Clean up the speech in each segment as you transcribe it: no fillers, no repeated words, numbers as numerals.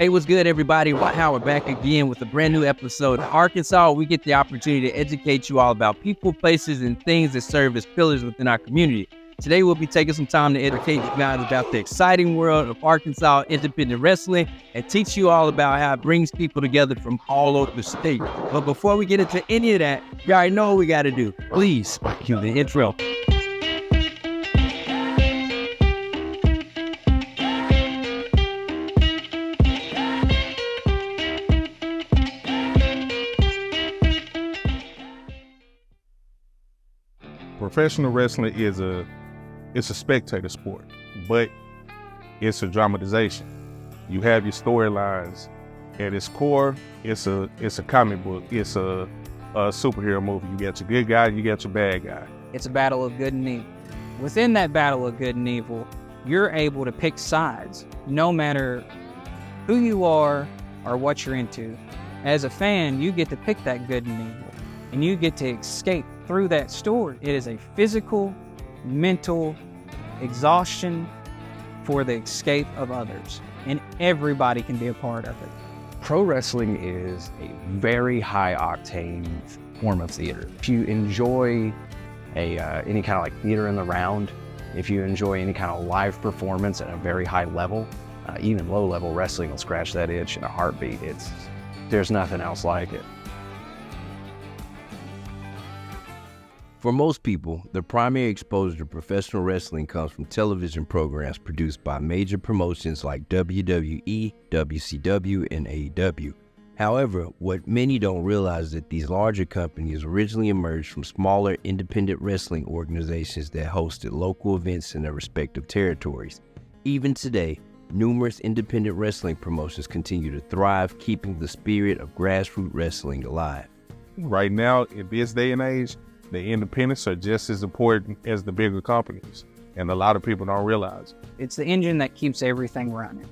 Hey, what's good, everybody? Wow, we're back again with a brand new episode of Arkansas. We get the opportunity to educate you all about people, places, and things that serve as pillars within our community. Today, we'll be taking some time to educate you guys about the exciting world of Arkansas independent wrestling and teach you all about how it brings people together from all over the state. But before we get into any of that, you already know what we got to do. Please cue the intro. Professional wrestling is a spectator sport, but it's a dramatization. You have your storylines. At its core, it's a comic book. It's a superhero movie. You got your good guy, you got your bad guy. It's a battle of good and evil. Within that battle of good and evil, you're able to pick sides, no matter who you are or what you're into. As a fan, you get to pick that good and evil, and you get to escape through that story. It is a physical, mental exhaustion for the escape of others, and everybody can be a part of it. Pro wrestling is a very high-octane form of theater. If you enjoy any kind of like theater in the round, if you enjoy any kind of live performance at a very high level, even low-level wrestling will scratch that itch in a heartbeat. There's nothing else like it. For most people, the primary exposure to professional wrestling comes from television programs produced by major promotions like WWE, WCW, and AEW. However, what many don't realize is that these larger companies originally emerged from smaller independent wrestling organizations that hosted local events in their respective territories. Even today, numerous independent wrestling promotions continue to thrive, keeping the spirit of grassroots wrestling alive. Right now, in this day and age, the independents are just as important as the bigger companies, and a lot of people don't realize. It's the engine that keeps everything running.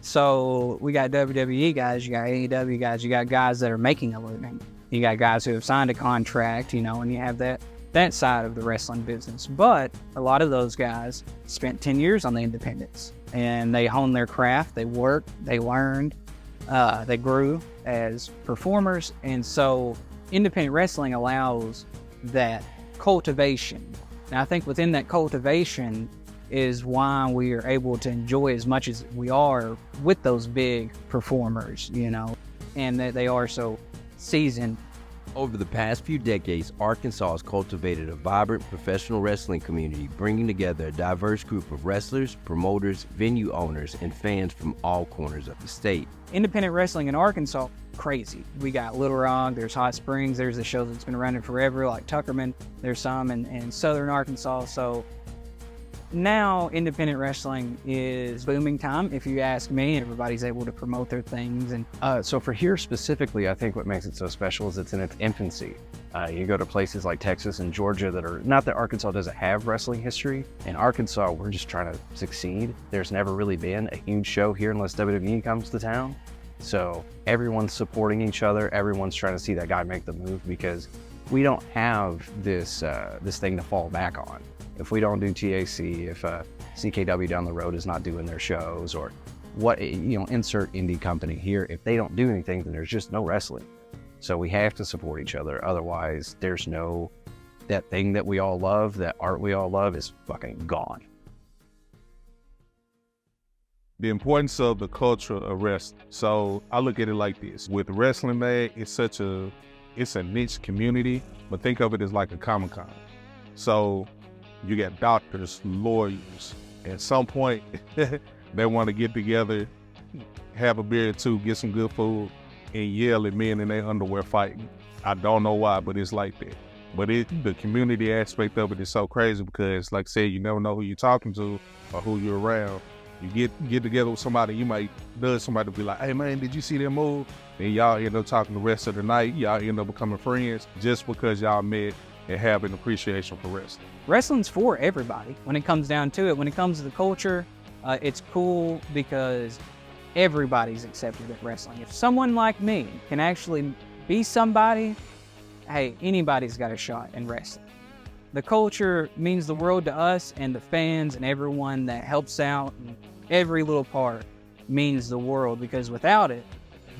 So we got WWE guys, you got AEW guys, you got guys that are making a living. You got guys who have signed a contract, and you have that side of the wrestling business. But a lot of those guys spent 10 years on the independents, and they honed their craft, they worked, they learned, they grew as performers. And so independent wrestling allows that cultivation. And I think within that cultivation is why we are able to enjoy as much as we are with those big performers, and that they are so seasoned. Over the past few decades, Arkansas has cultivated a vibrant professional wrestling community, bringing together a diverse group of wrestlers, promoters, venue owners, and fans from all corners of the state. Independent wrestling in Arkansas, crazy. We got Little Rock, there's Hot Springs, there's a show that's been running forever, like Tuckerman. There's some in southern Arkansas. So now independent wrestling is booming time, if you ask me. Everybody's able to promote their things. And So for here specifically, I think what makes it so special is it's in its infancy. You go to places like Texas and Georgia that are, not that Arkansas doesn't have wrestling history. In Arkansas, we're just trying to succeed. There's never really been a huge show here unless WWE comes to town. So everyone's supporting each other. Everyone's trying to see that guy make the move, because we don't have this thing to fall back on. If we don't do TAC, if CKW down the road is not doing their shows, or insert indie company here, if they don't do anything, then there's just no wrestling. So we have to support each other. Otherwise, there's that thing that we all love, that art we all love, is fucking gone. The importance of the culture of wrestling. So I look at it like this. With wrestling, man, it's a niche community, but think of it as like a Comic-Con. So you got doctors, lawyers. At some point, they want to get together, have a beer or two, get some good food, and yell at men in their underwear fighting. I don't know why, but it's like that. But the community aspect of it is so crazy, because, like I said, you never know who you're talking to or who you're around. You get together with somebody, you might nudge somebody to be like, hey man, did you see that move? And y'all end up talking the rest of the night. Y'all end up becoming friends just because y'all met and have an appreciation for wrestling. Wrestling's for everybody when it comes down to it. When it comes to the culture, it's cool because everybody's accepted at wrestling. If someone like me can actually be somebody, hey, anybody's got a shot in wrestling. The culture means the world to us, and the fans and everyone that helps out, and every little part means the world, because without it,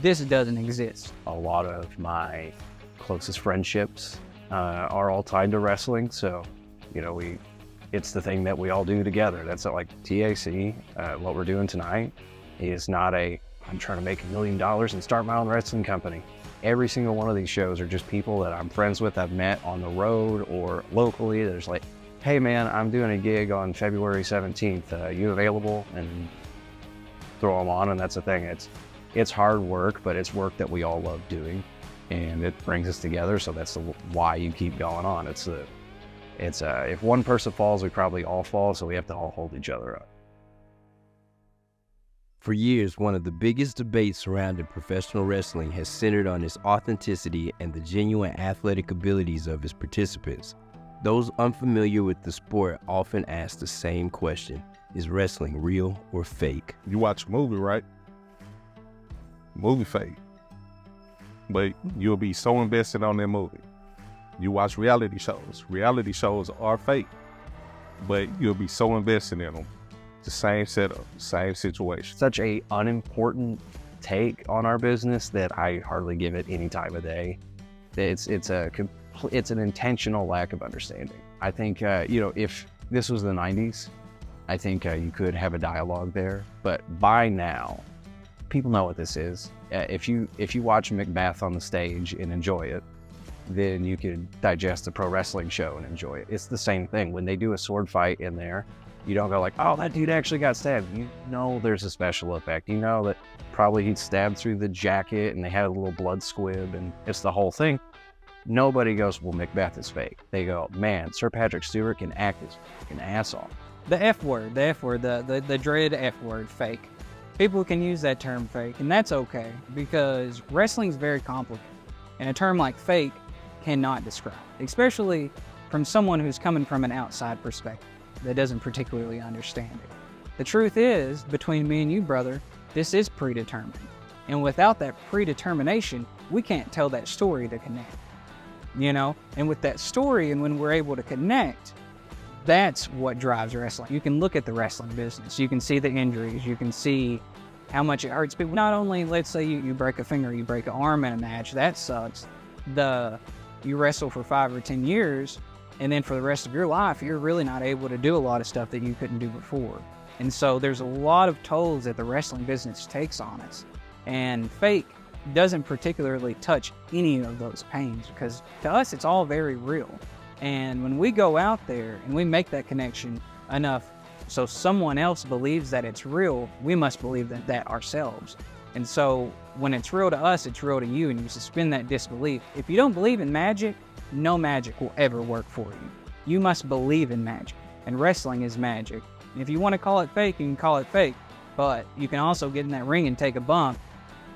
this doesn't exist. A lot of my closest friendships are all tied to wrestling. So, it's the thing that we all do together. That's like TAC. What we're doing tonight is not I'm trying to make $1 million and start my own wrestling company. Every single one of these shows are just people that I'm friends with, I've met on the road or locally. There's like, hey man, I'm doing a gig on February 17th. You available? And throw them on, and that's the thing. It's hard work, but it's work that we all love doing, and it brings us together. So that's why you keep going on. It's if one person falls, we probably all fall. So we have to all hold each other up. For years, one of the biggest debates surrounding professional wrestling has centered on its authenticity and the genuine athletic abilities of its participants. Those unfamiliar with the sport often ask the same question: is wrestling real or fake? You watch a movie, right? Movie fake. But you'll be so invested on that movie. You watch reality shows. Reality shows are fake, but you'll be so invested in them. The same setup, same situation. Such a unimportant take on our business that I hardly give it any time of day. It's an intentional lack of understanding. I think if this was the 90s, I think you could have a dialogue there. But by now, people know what this is. If you watch Macbeth on the stage and enjoy it, then you could digest a pro wrestling show and enjoy it. It's the same thing. When they do a sword fight in there, you don't go like, oh, that dude actually got stabbed. You know there's a special effect. You know that probably he stabbed through the jacket and they had a little blood squib and it's the whole thing. Nobody goes, well, Macbeth is fake. They go, man, Sir Patrick Stewart can act his fucking ass off. The F word, the dreaded F word, fake. People can use that term fake, and that's okay, because wrestling's very complicated. And a term like fake cannot describe it, especially from someone who's coming from an outside perspective that doesn't particularly understand it. The truth is, between me and you, brother, this is predetermined. And without that predetermination, we can't tell that story to connect. And with that story, and when we're able to connect, that's what drives wrestling. You can look at the wrestling business. You can see the injuries. You can see how much it hurts people. Not only, let's say you break a finger, you break an arm in a match, that sucks. You wrestle for 5 or 10 years, and then for the rest of your life, you're really not able to do a lot of stuff that you couldn't do before. And so there's a lot of tolls that the wrestling business takes on us. And fake doesn't particularly touch any of those pains, because to us, it's all very real. And when we go out there and we make that connection enough so someone else believes that it's real, we must believe that ourselves. And so when it's real to us, it's real to you, and you suspend that disbelief. If you don't believe in magic, no magic will ever work for you. You must believe in magic, and wrestling is magic. And if you want to call it fake, you can call it fake, but you can also get in that ring and take a bump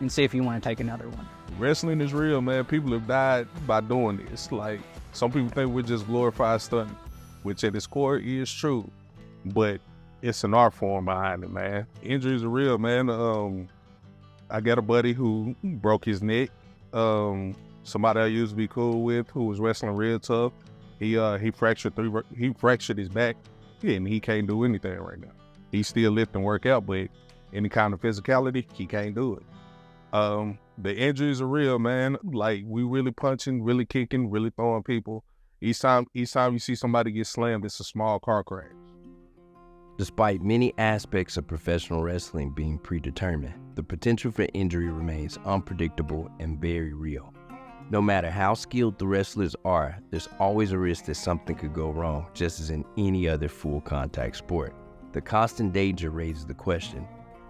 and see if you want to take another one. Wrestling is real, man. People have died by doing this. Like, some people think we're just glorified stunting, which at its core is true, but it's an art form behind it, man. Injuries are real, man. I got a buddy who broke his neck. Somebody I used to be cool with who was wrestling real tough. He fractured his back, and he can't do anything right now. He still lift and work out, but any kind of physicality, he can't do it. The injuries are real, man. Like, we really punching, really kicking, really throwing people. Each time you see somebody get slammed, it's a small car crash. Despite many aspects of professional wrestling being predetermined, the potential for injury remains unpredictable and very real. No matter how skilled the wrestlers are, there's always a risk that something could go wrong, just as in any other full contact sport. The constant danger raises the question: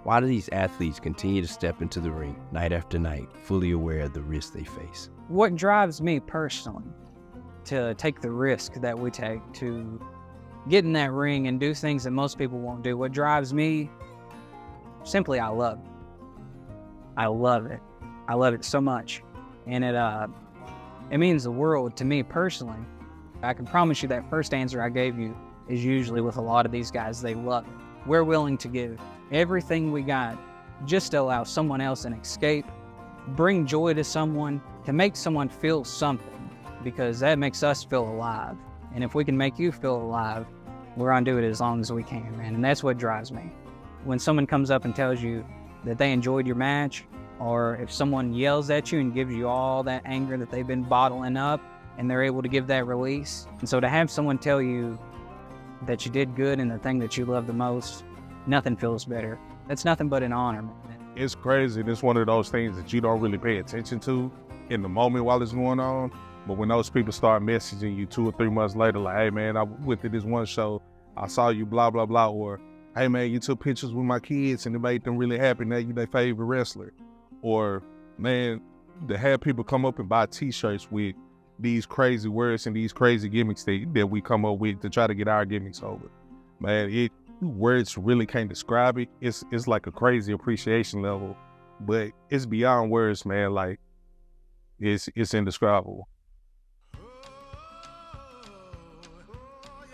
why do these athletes continue to step into the ring night after night, fully aware of the risks they face? What drives me personally to take the risk that we take to get in that ring and do things that most people won't do, what drives me, simply, I love it. I love it. I love it so much. And it means the world to me personally. I can promise you that first answer I gave you is usually with a lot of these guys. They love it. We're willing to give everything we got just to allow someone else an escape, bring joy to someone, to make someone feel something, because that makes us feel alive. And if we can make you feel alive, we're gonna do it as long as we can, man. And that's what drives me. When someone comes up and tells you, that they enjoyed your match, or if someone yells at you and gives you all that anger that they've been bottling up and they're able to give that release. And so to have someone tell you that you did good in the thing that you love the most, nothing feels better. That's nothing but an honor, man. It's crazy. It's one of those things that you don't really pay attention to in the moment while it's going on. But when those people start messaging you 2 or 3 months later, like, hey man, I went to this one show, I saw you, blah, blah, blah, or hey man, you took pictures with my kids and it made them really happy, now you their favorite wrestler. Or man, to have people come up and buy t-shirts with these crazy words and these crazy gimmicks that we come up with to try to get our gimmicks over. Man, words really can't describe it. It's like a crazy appreciation level, but it's beyond words, man. Like it's indescribable.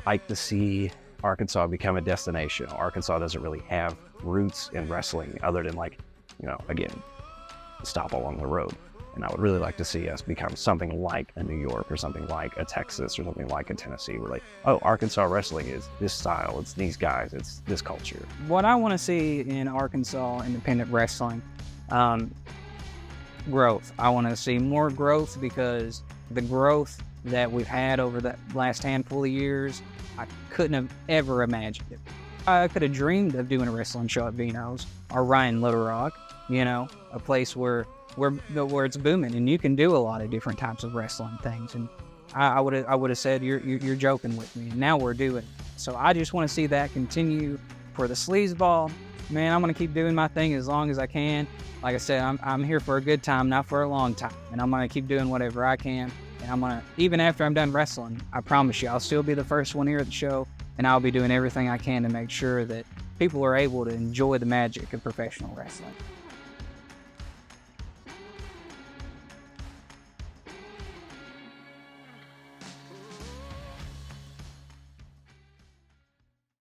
Like to see Arkansas become a destination. Arkansas doesn't really have roots in wrestling other than, like, you know, again, a stop along the road. And I would really like to see us become something like a New York or something like a Texas or something like a Tennessee. We're like, oh, Arkansas wrestling is this style, it's these guys, it's this culture. What I want to see in Arkansas independent wrestling, growth. I want to see more growth, because the growth that we've had over the last handful of years, I couldn't have ever imagined it. I could have dreamed of doing a wrestling show at Vino's or Ryan Little Rock, you know, a place where it's booming and you can do a lot of different types of wrestling things. And I would have said you're joking with me, and now we're doing it. So I just want to see that continue. For the sleazeball, man, I'm gonna keep doing my thing as long as I can. Like I said, I'm here for a good time, not for a long time, and I'm gonna keep doing whatever I can. And I'm gonna, even after I'm done wrestling, I promise you, I'll still be the first one here at the show, and I'll be doing everything I can to make sure that people are able to enjoy the magic of professional wrestling.